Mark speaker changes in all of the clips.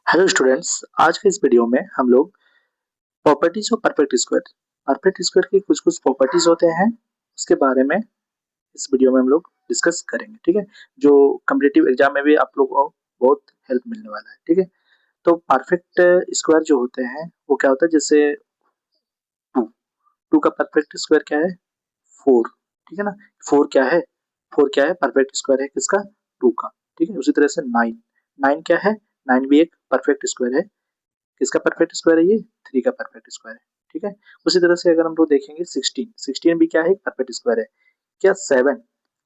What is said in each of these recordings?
Speaker 1: Hello students, आज के इस वीडियो में हम लोग प्रॉपर्टीज ऑफ परफेक्ट स्क्वायर की कुछ कुछ प्रॉपर्टीज होते हैं उसके बारे में इस वीडियो में हम लोग डिस्कस करेंगे। ठीक है, जो कम्पिटिटिव एग्जाम में भी आप लोग को बहुत हेल्प मिलने वाला है। ठीक है, तो परफेक्ट स्क्वायर जो होते हैं वो क्या होता है, जैसे टू टू का परफेक्ट स्क्वायर क्या है, फोर। ठीक है ना, फोर क्या है, परफेक्ट स्क्वायर है किसका, टू का। ठीक है, उसी तरह से नाइन, नाइन क्या है, नाइन भी एक परफेक्ट स्क्वायर है। किसका परफेक्ट स्क्वायर है, ये थ्री का परफेक्ट स्क्वायर है। ठीक है, उसी तरह से अगर हम लोग देखेंगे सिक्सटीन, सिक्सटीन भी क्या है, एक परफेक्ट स्क्वायर है। क्या सेवन,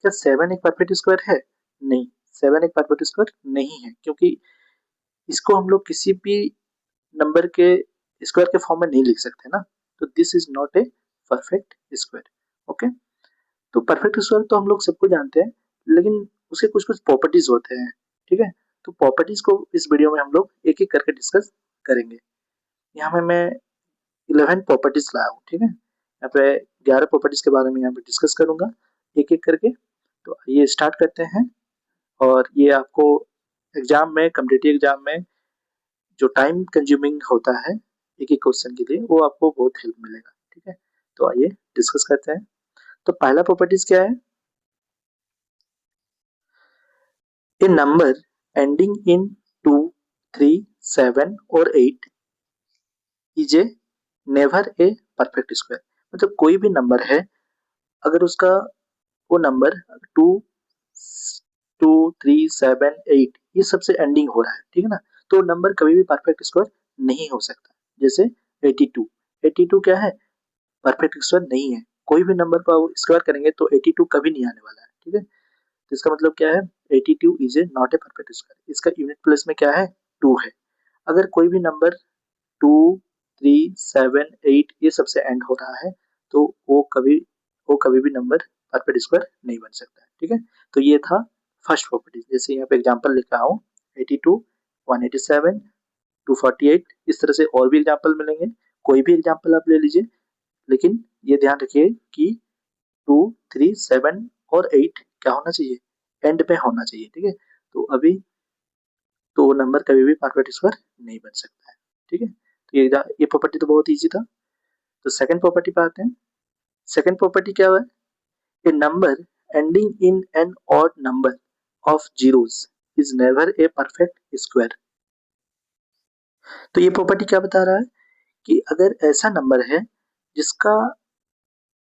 Speaker 1: क्या सेवन एक परफेक्ट स्क्वायर है, नहीं, सेवन एक परफेक्ट स्क्वायर नहीं है, क्योंकि इसको हम लोग किसी भी नंबर के स्क्वायर के फॉर्म में नहीं लिख सकते ना, तो this is not a perfect square. Okay, तो परफेक्ट स्क्वायर तो हम लोग सबको जानते हैं, लेकिन उसके कुछ कुछ प्रॉपर्टीज होते हैं। ठीक है, तो प्रॉपर्टीज को इस वीडियो में हम लोग एक एक करके डिस्कस करेंगे। यहाँ में मैं 11 प्रॉपर्टीज लाया हूँ। ठीक है, यहाँ पे 11 प्रॉपर्टीज के बारे में यहाँ पे डिस्कस करूंगा एक एक करके। तो ये स्टार्ट करते हैं, और ये आपको एग्जाम में, कम्पिटिटिव एग्जाम में जो टाइम कंज्यूमिंग होता है एक एक क्वेश्चन के लिए, वो आपको बहुत हेल्प मिलेगा। ठीक है, तो आइए डिस्कस करते हैं। तो पहला प्रॉपर्टीज क्या है, ए नंबर एंडिंग इन 2, 3, 7 और 8 is a never a perfect square. मतलब कोई भी नंबर है, अगर उसका वो नंबर टू, 2, 3, 7, 8 ये सबसे एंडिंग हो रहा है, ठीक है ना, तो नंबर कभी भी परफेक्ट स्क्वायर नहीं हो सकता। जैसे 82, 82 क्या है, परफेक्ट स्क्वायर नहीं है। कोई भी नंबर का स्क्वायर करेंगे तो 82 कभी नहीं आने वाला है। ठीक है, तो इसका मतलब क्या है, 82 is a not a perfect square. इसका यूनिट प्लेस में क्या है, टू है। अगर कोई भी नंबर 2, 3, 7, 8 ये सबसे एंड हो रहा है, तो वो कभी भी नंबर परफेक्ट स्क्वायर नहीं बन सकता है। ठीक है, तो ये था फर्स्ट प्रॉपर्टी। जैसे यहाँ पे एग्जांपल लिख रहा हूँ, 82, 187, 248, इस तरह से और भी एग्जांपल मिलेंगे। कोई भी एग्जांपल आप ले लीजिए, लेकिन ये ध्यान रखिए कि 2, 3, 7 और 8 क्या होना चाहिए, एंड में होना चाहिए। ठीक है, तो अभी तो नंबर कभी भी परफेक्ट स्क्वायर नहीं बन सकता है। ठीक है, तो ये प्रॉपर्टी तो बहुत ईजी था। तो सेकंड प्रॉपर्टी पे आते हैं। सेकंड प्रॉपर्टी क्या है, a number ending in an odd number of zeros is never a perfect square. तो ये प्रॉपर्टी क्या बता रहा है कि अगर ऐसा नंबर है जिसका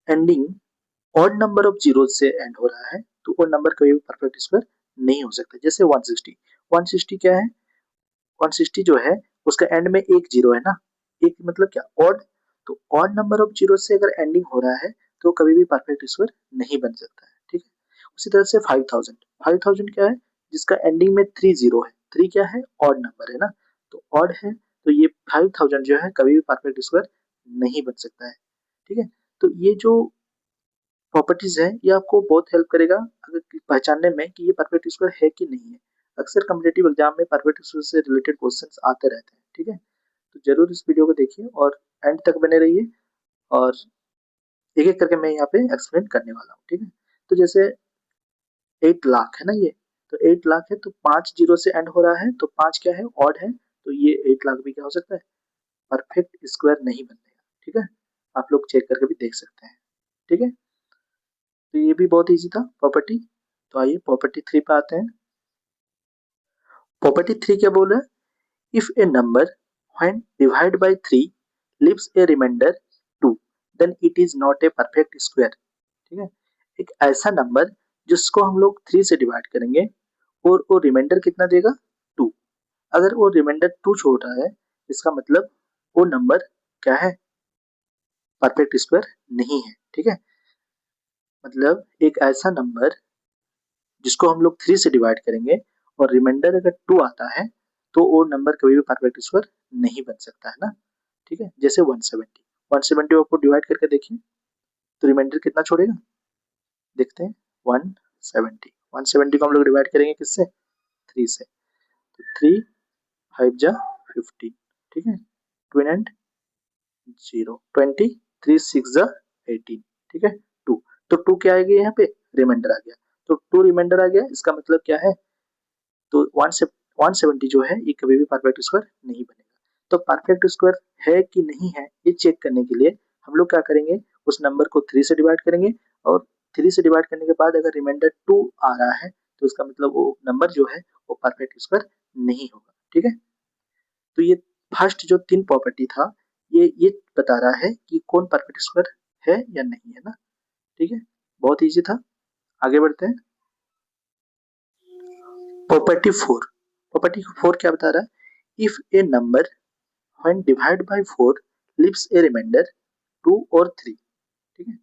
Speaker 1: ending odd number of zero से एंड हो रहा है, तो वो नंबर कभी भी परफेक्ट स्क्वायर नहीं हो सकता। जैसे 160, 160 क्या है, 160 जो है उसका एंड में एक जीरो है ना, एक मतलब क्या, ऑड। तो ऑड नंबर ऑफ जीरो से अगर एंडिंग हो रहा है तो कभी भी परफेक्ट स्क्वायर नहीं बन सकता है। ठीक है, उसी तरह से 5000, 5000 क्या है, जिसका एंडिंग में थ्री जीरो है, थ्री क्या है, ऑड नंबर है ना, तो ऑड है, तो ये 5000 जो है कभी भी परफेक्ट स्क्वायर नहीं बन सकता है। ठीक है, तो ये जो प्रॉपर्टीज है ये आपको बहुत हेल्प करेगा अगर पहचानने में कि ये परफेक्ट स्क्वायर है कि नहीं है। अक्सर कम्पिटिटिव एग्जाम में परफेक्ट स्क्वायर से रिलेटेड क्वेश्चंस आते रहते हैं। ठीक है, तो जरूर इस वीडियो को देखिए और एंड तक बने रहिए, और एक एक करके मैं यहाँ पे एक्सप्लेन करने वाला हूँ। ठीक है, तो जैसे 8 लाख है ना ये, तो 8 लाख है, तो 5 जीरो से एंड हो रहा है, तो 5 क्या है, ऑड है, तो ये 8 लाख भी क्या हो सकता है, परफेक्ट स्क्वायर नहीं बनेगा। ठीक है, आप लोग चेक करके भी देख सकते हैं। ठीक है, तो ये भी बहुत ईजी था प्रॉपर्टी। तो आइए प्रॉपर्टी थ्री पे आते हैं। प्रॉपर्टी थ्री क्या बोल रहा है, if a number when divide by three leaves a remainder two then it is not a perfect square. ठीक है, एक ऐसा नंबर जिसको हम लोग थ्री से डिवाइड करेंगे और वो रिमाइंडर कितना देगा, टू। अगर वो रिमाइंडर टू छोड़ रहा है, इसका मतलब वो नंबर क्या है, परफेक्ट स्क्वायर नहीं है। ठीक है, मतलब एक ऐसा नंबर जिसको हम लोग थ्री से डिवाइड करेंगे और रिमाइंडर अगर टू आता है, तो वो नंबर कभी भी परफेक्ट स्क्वायर नहीं बन सकता है ना। ठीक है, जैसे 170, 170 आपको डिवाइड करके देखिए तो रिमाइंडर कितना छोड़ेगा, देखते हैं। 170, 170 को हम लोग डिवाइड करेंगे किससे, थ्री से, तो थ्री फाइव जा 15। ठीक है, two and zero 20, three six जा 18। ठीक है, टू, तो टू क्या आ गया यहाँ पे, रिमाइंडर आ गया, तो टू रिमाइंडर आ गया, इसका मतलब क्या है, तो 170 जो है ये कभी भी परफेक्ट स्क्वायर नहीं बनेगा। तो परफेक्ट स्क्वायर है कि नहीं है ये चेक करने के लिए हम लोग क्या करेंगे, उस नंबर को 3 से डिवाइड करेंगे और 3 से डिवाइड करने के बाद अगर रिमाइंडर 2 आ रहा है तो इसका मतलब वो नंबर जो है वो परफेक्ट स्क्वायर नहीं होगा। ठीक है, तो ये फर्स्ट जो 3 प्रॉपर्टी था ये बता रहा है कि कौन परफेक्ट स्क्वायर है या नहीं है ना। ठीक है, बहुत इजी था। आगे बढ़ते हैं। प्रॉपर्टी 4, प्रॉपर्टी 4 क्या बता रहा है, if a number when divide by 4 leaves a remainder 2 और 3। ठीक है,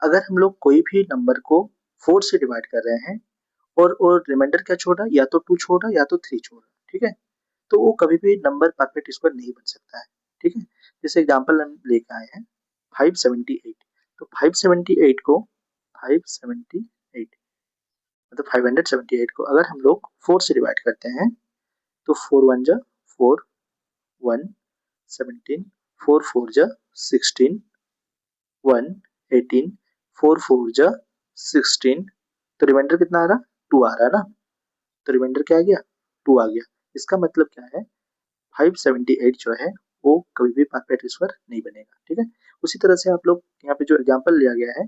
Speaker 1: अगर हम लोग कोई भी नंबर को 4 से डिवाइड कर रहे हैं और रिमाइंडर क्या छोड़ा, या तो 2 छोड़ा या तो 3 छोड़ा। ठीक है, तो वो कभी भी नंबर परफेक्ट स्क्वायर नहीं बन सकता है। ठीक है, जैसे एग्जांपल हम लेके आए हैं 578, तो 578 को 578 मतलब 578 को अगर हम लोग 4 से डिवाइड करते हैं तो 4 1 जा 4 1 17 4 4 जा 16 1 18 4 4 जा 16, तो रिमाइंडर कितना आ रहा, 2 आ रहा है ना। तो रिमाइंडर क्या आ गया, 2 आ गया। इसका मतलब क्या है, 578 जो है वो कभी भी परफेक्ट स्क्वायर नहीं बनेगा। ठीक है, उसी तरह से आप लोग यहाँ पे जो एग्जांपल लिया गया है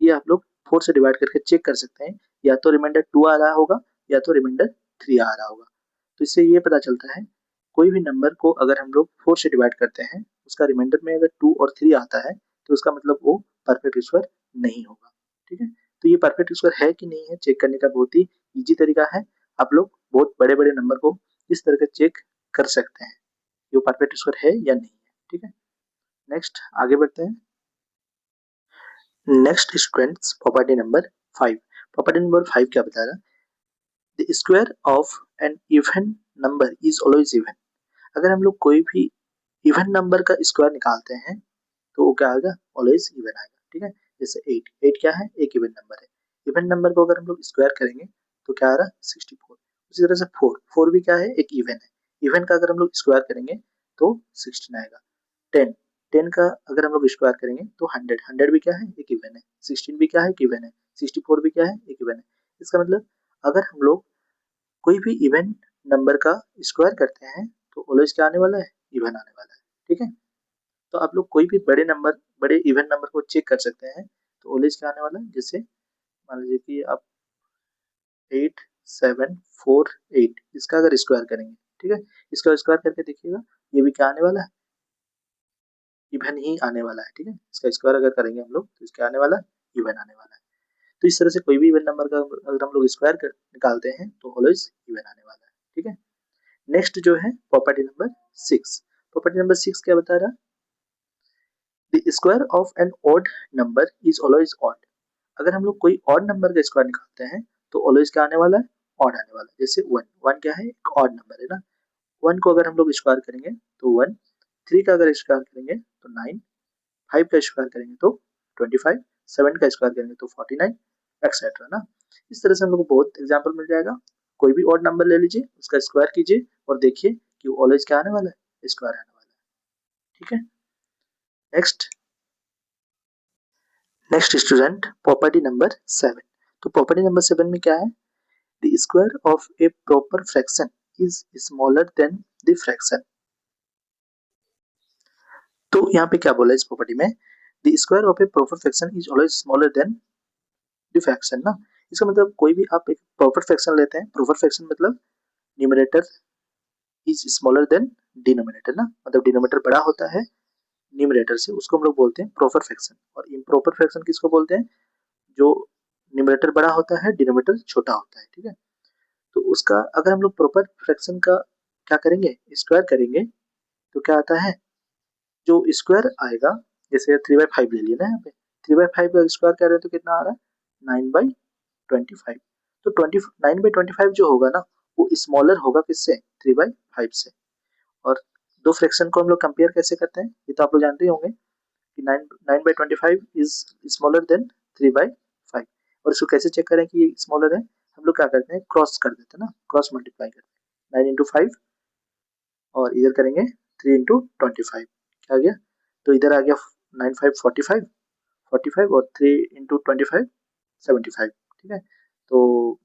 Speaker 1: ये आप लोग 4 से डिवाइड करके चेक कर सकते हैं, या तो रिमाइंडर 2 आ रहा होगा या तो रिमाइंडर 3 आ रहा होगा। तो इससे ये पता चलता है कोई भी नंबर को अगर हम लोग 4 से डिवाइड करते हैं उसका रिमाइंडर में अगर 2 और 3 आता है तो उसका मतलब वो परफेक्ट स्क्वायर नहीं होगा। ठीक है, तो ये परफेक्ट स्क्वायर है कि नहीं है चेक करने का बहुत ही ईजी तरीका है। आप लोग बहुत बड़े बड़े नंबर को इस तरह से चेक कर सकते हैं ये परफेक्ट स्क्वायर है या नहीं है। ठीक है, नेक्स्ट आगे बढ़ते हैं। Next students property number 5, property number 5 क्या बता रहा है, the square of an even number is always even. अगर हम लोग कोई भी इवन नंबर का स्क्वायर निकालते हैं तो वो क्या आएगा, ऑलवेज इवन आएगा। ठीक है, जैसे 8, 8 क्या है, एक इवन नंबर है। इवन नंबर को अगर हम लोग स्क्वायर करेंगे तो क्या आ रहा है, 64। उसी तरह से 4, 4 भी क्या है, एक इवन है। इवन का अगर हम लोग स्क्वायर करेंगे तो 16 आएगा। 10, 10 का अगर हम लोग स्क्वायर करेंगे तो 100, 100 भी क्या है, एक इवन है। 16 भी क्या है, एक इवन है। 64 भी क्या है, एक इवन है। इसका मतलब अगर हम लोग कोई भी इवन नंबर का स्क्वायर करते हैं तो ऑलवेज क्या आने वाला है, इवन आने वाला है। ठीक है, तो आप लोग कोई भी बड़े नंबर, बड़े इवन नंबर को चेक कर सकते हैं तो ऑलवेज क्या आने वाला है। जैसे मान लीजिए कि आप 8748 इसका अगर स्क्वायर करेंगे, ठीक है, इसका स्क्वायर करके देखिएगा ये भी क्या आने वाला है, इवन ही आने वाला है। ठीक है, इसका स्क्वायर अगर करेंगे हम लोग तो इसका आने वाला है, इवन आने वाला है। तो इस तरह से कोई भी इवन नंबर का अगर हम लोग स्क्वायर निकालते हैं तो ऑलवेज इवन आने वाला है। ठीक है, नेक्स्ट जो है प्रॉपर्टी नंबर 6, प्रॉपर्टी नंबर 6 क्या बता रहा है, the square of an odd number is always odd. अगर हम लोग कोई ऑड नंबर का स्क्वायर निकालते हैं तो ऑलवेज क्या आने वाला है, ऑड आने वाला है। जैसे 1, 1 क्या है, एक ऑड नंबर है ना। 1 को अगर हम लोग स्क्वायर करेंगे तो 1, 3 का अगर स्क्वायर करेंगे तो 9, 5 का स्क्वायर करेंगे तो 25, 7 का स्क्वायर करेंगे तो 49 एक्सेट्रा ना। इस तरह से हम लोग को बहुत एग्जाम्पल मिल जाएगा। कोई भी ऑड नंबर ले लीजिए, उसका स्क्वायर कीजिए और देखिए कि वो ऑलवेज क्या आने वाला है, स्क्वायर आने वाला है। ठीक है, next next student property number 7। तो प्रॉपर्टी नंबर 7 में क्या है, the square of A proper fraction is smaller than the fraction. तो यहाँ पे क्या बोला इस प्रॉपर्टी में, the square of A proper fraction is always smaller than the fraction ना। इसका मतलब कोई भी आप एक प्रॉपर फ्रैक्शन लेते हैं, प्रॉपर फ्रैक्शन मतलब numerator is smaller than denominator ना, मतलब डिनोमिनेटर बड़ा होता है न्यूमरेटर से, उसको हम लोग बोलते हैं प्रॉपर फ्रैक्शन। और इम्प्रॉपर फ्रैक्शन किसको बोलते हैं, जो न्यूमरेटर बड़ा होता है डिनोमिनेटर छोटा होता है। ठीक है, तो उसका अगर हम लोग प्रॉपर फ्रैक्शन का क्या करेंगे, स्क्वायर करेंगे तो क्या आता है, जो स्क्वायर आएगा, जैसे 3/5 ले लिया ना, यहाँ पे 3/5 का स्क्वायर कर रहे हैं तो कितना आ रहा है, 9/25। तो 9/25 जो होगा ना वो स्मॉलर होगा किससे, 3/5 से। और दो फ्रैक्शन को हम लोग कंपेयर कैसे करते हैं ये तो आप लोग जानते ही होंगे कि 9/25 इज स्मॉलर देन 3/5। और इसको कैसे चेक करें कि ये स्मॉलर है, हम लोग क्या करते हैं, क्रॉस कर देते हैं ना, क्रॉस मल्टीप्लाई करते हैं, 9 × 5 और इधर करेंगे 3 × 25, क्या आ गया, तो इधर आ गया 9 5 45, 45 और 3 × 25 75। ठीक है, तो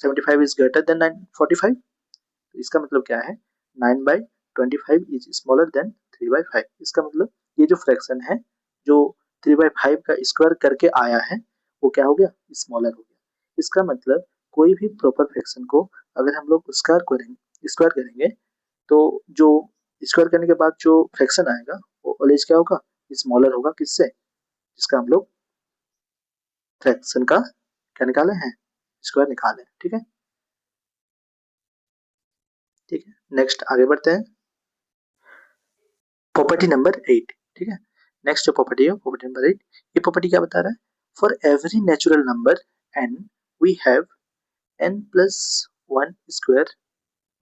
Speaker 1: 75 इज ग्रेटर देन 9 45, तो इसका मतलब क्या है, 9/25 इज स्मॉलर देन 3/5। इसका मतलब ये जो फ्रैक्शन है जो 3/5 का स्क्वायर करके आया है वो क्या हो गया, स्मॉलर हो गया। इसका मतलब कोई भी प्रॉपर फ्रैक्शन को अगर हम लोग स्क्वायर करेंगे तो जो स्क्वायर करने के बाद जो फ्रैक्शन आएगा वो ऑलवेज क्या होगा, स्मॉलर होगा। किससे, जिसका हम लोग फ्रैक्शन का क्या निकाले हैं, स्क्वायर निकाले। ठीक है, ठीक है, नेक्स्ट आगे बढ़ते हैं। Property number 8। ठीक है, नेक्स्ट जो प्रॉपर्टी है प्रॉपर्टी नंबर 8। ये प्रॉपर्टी क्या बता रहा है, for every natural number n we have n plus 1 square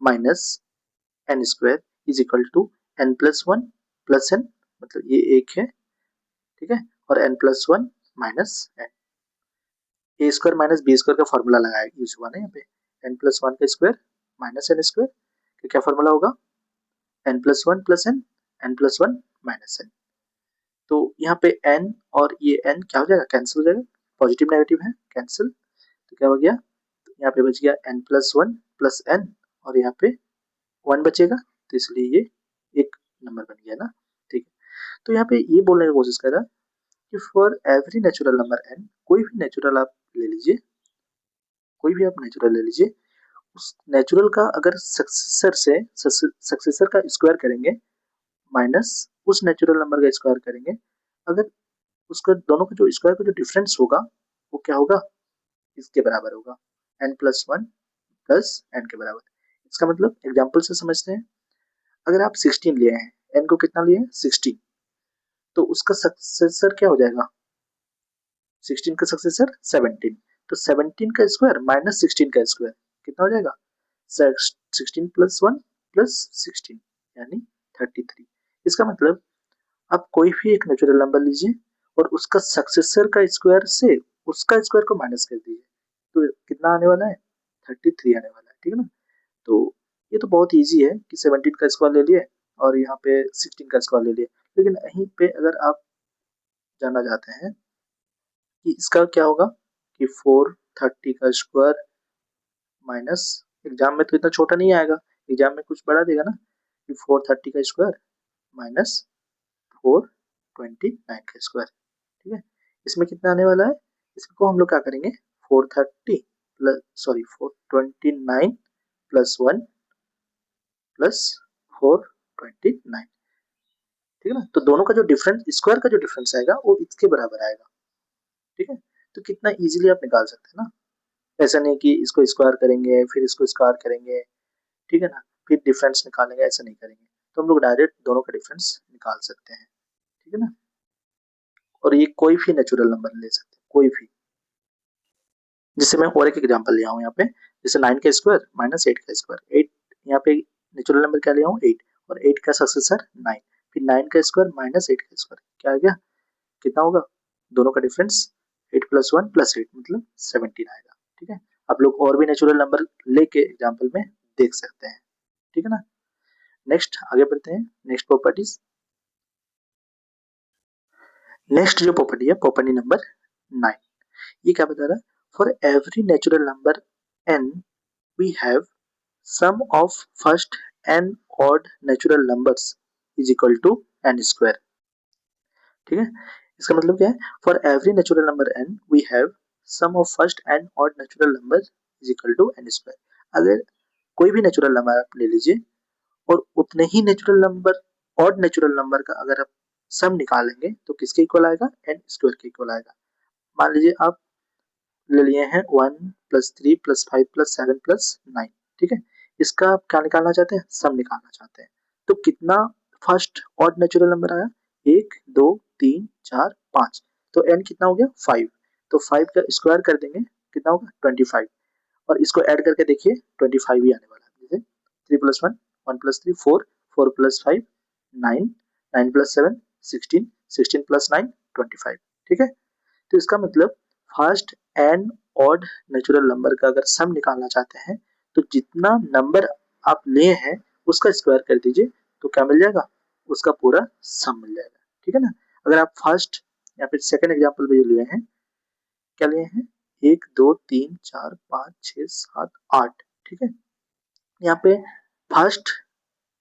Speaker 1: minus n square is equal to n plus 1 plus n, मतलब ये एक है। ठीक है, और n plus 1 minus n, a square minus b square का फॉर्मूला लगाया यूज हुआ ना यहाँ पे, n प्लस 1 का स्क्वायर माइनस n स्क्वायर का क्या फॉर्मूला होगा, n plus 1 plus n plus 1 minus n। तो यहाँ पे n और ये n क्या हो जाएगा, कैंसिल हो जाएगा, पॉजिटिव नेगेटिव है कैंसिल, तो क्या हो गया, तो यहाँ पे बच गया n प्लस 1 प्लस n और यहाँ पे 1 बचेगा, तो इसलिए ये एक नंबर बन गया ना। ठीक है, तो यहाँ पे ये बोलने की कोशिश कर रहा है कि for every natural number n, कोई भी नेचुरल आप ले लीजिए, कोई भी आप नेचुरल ले लीजिए, उस नेचुरल का अगर सक्सेसर का स्क्वायर करेंगे माइनस उस नेचुरल नंबर का स्क्वायर करेंगे, अगर उसका दोनों का जो स्क्वायर का जो डिफरेंस होगा वो क्या होगा, इसके बराबर होगा, n प्लस 1 प्लस n के बराबर। इसका मतलब एग्जाम्पल से समझते हैं, अगर आप 16 लिए हैं, n को कितना लिए हैं 16, तो उसका सक्सेसर क्या हो जाएगा, 16 का सक्सेसर 17, तो 17 का स्क्वायर माइनस 16 का स्क्वायर कितना हो जाएगा, 16 प्लस 1 प्लस 16 यानी 33। इसका मतलब आप कोई भी एक नेचुरल नंबर लीजिए और उसका सक्सेसर का स्क्वायर से उसका स्क्वायर को माइनस कर दीजिए, तो कितना आने वाला है, 33 आने वाला है। ठीक है ना, तो ये तो बहुत इजी है कि 17 का स्क्वायर ले लिए और यहाँ पे 16 का स्क्वायर ले लिए, लेकिन यहीं पे अगर आप जानना चाहते हैं कि इसका क्या होगा कि 430 का स्क्वायर माइनस, एग्जाम में तो इतना छोटा नहीं आएगा, एग्जाम में कुछ बड़ा देगा ना, कि 430 का स्क्वायर माइनस 429 का स्क्वायर। ठीक है, इसमें कितना आने वाला है, इसको हम लोग क्या करेंगे, 430 प्लस सॉरी 429 प्लस 1 प्लस 429। ठीक है ना, तो दोनों का जो डिफरेंस, स्क्वायर का जो डिफरेंस आएगा वो इसके बराबर आएगा। ठीक है, तो कितना इजीली आप निकाल सकते हैं ना, ऐसा नहीं कि इसको स्क्वायर करेंगे फिर इसको स्क्वायर करेंगे, ठीक है ना, फिर डिफरेंस निकालेंगे, ऐसा नहीं करेंगे, तो हम लोग डायरेक्ट दोनों का डिफरेंस निकाल सकते हैं। ठीक है ना, और ये कोई भी नेचुरल नंबर ले सकते हैं, कोई भी। जिससे मैं और एक एग्जांपल लिया हूँ यहाँ पे, जैसे 9 का स्क्वायर माइनस 8 का स्क्वायर, 8 यहाँ पे नेचुरल नंबर क्या लिया हूँ 8, और 8 का सक्सेसर 9, फिर 9 का स्क्वायर माइनस 8 का स्क्वायर क्या आ गया, कितना होगा, दोनों का डिफरेंस 8 प्लस 1 प्लस 8 मतलब 17 आएगा। ठीक है, आप लोग और भी नेचुरल नंबर लेके एग्जाम्पल में देख सकते हैं। ठीक है ना, नेक्स्ट आगे बढ़ते हैं, नेक्स्ट प्रॉपर्टीज। नेक्स्ट जो प्रॉपर्टी है प्रॉपर्टी नंबर 9, ये क्या बता रहा है, for every natural number n we have sum of first n odd natural numbers is equal to n square. ठीक है, इसका मतलब क्या है, for every natural number n we have sum of first n odd natural number is equal to n square. अगर कोई भी natural number आप ले लीजिए और उतने ही natural number, odd natural number का अगर आप सम निकालेंगे तो किसके इक्वल आएगा, n स्क्वायर के इक्वल आएगा। मान लीजिए आप ले लिए हैं 1 प्लस 3 प्लस 5 प्लस 7 प्लस 9। ठीक है, इसका आप क्या निकालना चाहते हैं, सम निकालना चाहते हैं, तो कितना फर्स्ट ऑड नेचुरल नंबर आया, 1 2 3 4 5, तो n कितना हो गया 5, तो 5 का स्क्वायर कर देंगे कितना होगा 25, और इसको ऐड करके देखिए 25 ही आने वाला है। जैसे 3 plus 1 1 plus 3 4 4 plus 5 9 9 plus 7 16 16 plus 9 25। ठीक है, तो इसका मतलब first and odd natural number का अगर सम निकालना चाहते हैं तो जितना नंबर आप लिए हैं उसका स्क्वायर कर दीजिए, तो क्या मिल जाएगा, उसका पूरा सम मिल जाएगा। ठीक है ना, अगर आप फर्स्ट या फिर सेकंड एग्जांपल में जो लिए हैं, क्या लिए हैं 1 2 3 4 5 6 7 8, ठीक है, यहाँ पे फर्स्ट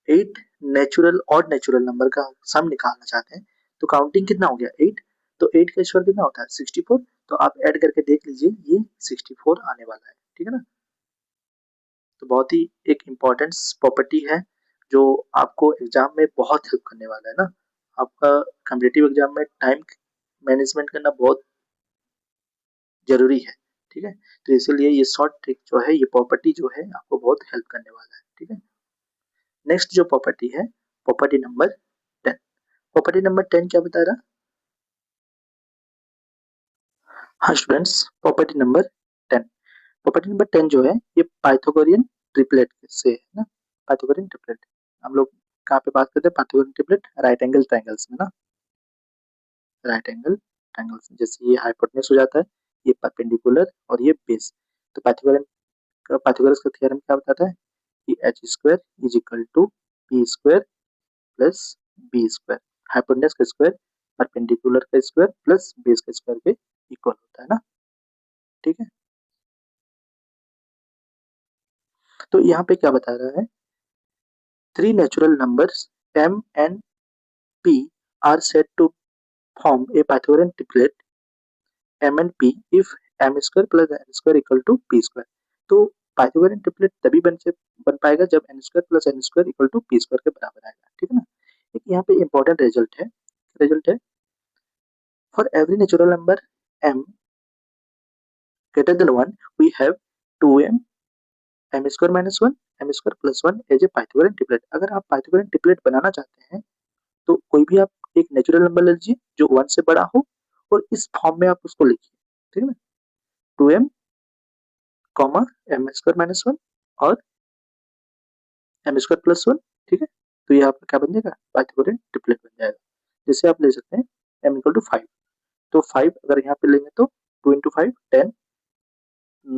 Speaker 1: 8 नेचुरल और नेचुरल नंबर का सम निकालना चाहते हैं, तो काउंटिंग कितना हो गया 8, तो 8 का स्क्वायर कितना होता है 64, तो आप ऐड करके देख लीजिए ये 64 आने वाला है, ठीक है ना। तो बहुत ही एक इम्पोर्टेंट प्रॉपर्टी है जो आपको एग्जाम में बहुत हेल्प करने वाला है ना। आपका कॉम्पिटिटिव एग्जाम में टाइम मैनेजमेंट करना बहुत जरूरी है, ठीक है। तो इसीलिए ये शॉर्ट ट्रिक जो है, ये प्रॉपर्टी जो है आपको बहुत हेल्प करने वाला है, ठीक है। नेक्स्ट जो प्रॉपर्टी है, प्रॉपर्टी नंबर 10। प्रॉपर्टी नंबर 10 क्या बता रहा? हाँ students, property number 10, property number 10 जो है ये पाइथागोरियन ट्रिपलेट से है ना। पाइथागोरियन ट्रिपलेट हम लोग कहाँ पे बात करते हैं? Pythagorean triplet right angle triangles में ना, राइट एंगल ट्रायंगल्स जैसे ये हाइपोटेन्यूज हो जाता है, ये परपेंडिकुलर और ये बेस। तो पाइथागोरस का थ्योरम क्या बताता है कि h square is equal to p square plus b square, hypotenuse का स्क्वायर परपेंडिकुलर का स्क्वायर प्लस बेस का स्क्वायर के इक्वल होता है ना, ठीक है। तो यहाँ पे क्या बता रहा है, three natural numbers m and p are said to form a Pythagorean triplet m and p if m square plus n square equal to p square। तो पाइथागोरियन ट्रिपलेट तभी बन पाएगा जब n square plus n square equal to p square के बराबर आएगा, ठीक है ना। एक यहाँ पे इंपॉर्टेंट रिजल्ट है for every natural number m greater than 1 we have 2m m square minus 1 m square plus 1 as a Pythagorean triplet. अगर आप पाइथागोरियन ट्रिपलेट बनाना चाहते हैं तो कोई भी आप एक नेचुरल नंबर ले लीजिए जो 1 से बड़ा हो और इस फॉर्म में आप उसको लिखिए, ठीक है ना। 2m comma M square minus 1 और एम स्क्वायर प्लस 1, ठीक है। तो ये आपका क्या बन जाएगा? पाइथागोरियन ट्रिपलेट बन जाएगा। जैसे आप ले सकते हैं m इक्वल टू 5, तो 5 अगर यहाँ पे लेंगे तो 2 इंटू 5 10,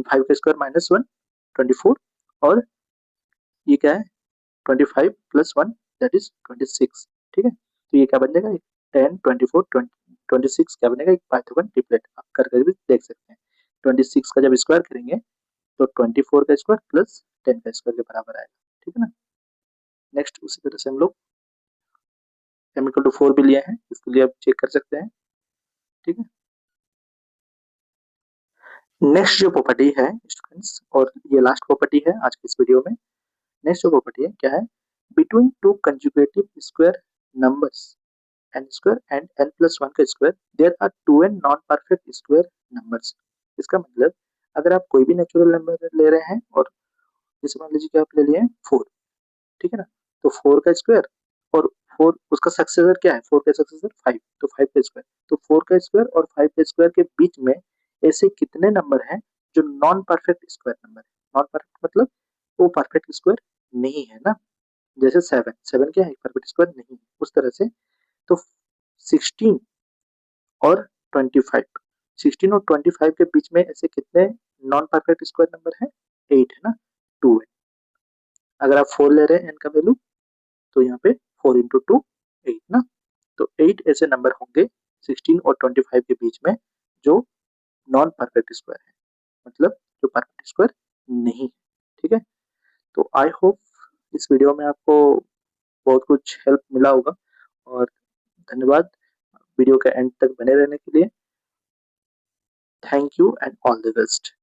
Speaker 1: 5 का स्क्वायर माइनस 1 24, और ये क्या है 25 प्लस 1 दैट इज 26, ठीक है। तो ये क्या बन जाएगा 10 24 26 क्या बनेगा एक पाइथागोरन ट्रिपलेट। आप करके भी देख सकते हैं। 26 का जब स्क्वायर करेंगे तो 24 का स्क्वायर प्लस 10 का स्क्वायर के बराबर आएगा, ठीक है ना। नेक्स्ट उसी तरह से हम लोग m इक्वल टू 4 भी लिए हैं, इसके लिए आप चेक कर सकते हैं, ठीक है। नेक्स्ट जो प्रॉपर्टी है स्टूडेंट्स, और ये लास्ट प्रॉपर्टी है आज की इस वीडियो में। नेक्स्ट जो प्रॉपर्टी है क्या है, between two conjugative square numbers n square and n plus 1 का square there are two n non perfect square numbers. इसका मतलब अगर आप कोई भी नेचुरल नंबर ले रहे हैं और जैसे मान लीजिए कि आप ले लिए 4, ठीक है ना, तो 4 का स्क्वायर और 4 उसका सक्सेसर क्या है, 4 का सक्सेसर 5, तो 5 का स्क्वायर, तो 4 का स्क्वायर और 5 का स्क्वायर के बीच में ऐसे कितने नंबर हैं जो नॉन परफेक्ट स्क्वायर नंबर है। नॉन परफेक्ट मतलब वो परफेक्ट स्क्वायर नहीं है ना। जैसे 7 क्या है परफेक्ट स्क्वायर नहीं है, उस तरह से। तो 16 और 25, 16 और 25 के बीच में ऐसे कितने नॉन परफेक्ट स्क्वायर नंबर है, 8 है ना, 2 है। अगर आप 4 ले रहे हैं एन का वैल्यू तो यहाँ पे 4 इंटू 2 8 ना, तो 8 ऐसे नंबर होंगे 16 और 25 के बीच में जो नॉन परफेक्ट स्क्वायर है, मतलब जो परफेक्ट स्क्वायर नहीं है, ठीक है। तो आई होप इस वीडियो में आपको बहुत कुछ हेल्प मिला होगा, और धन्यवाद वीडियो के एंड तक बने रहने के लिए। Thank you and all the best.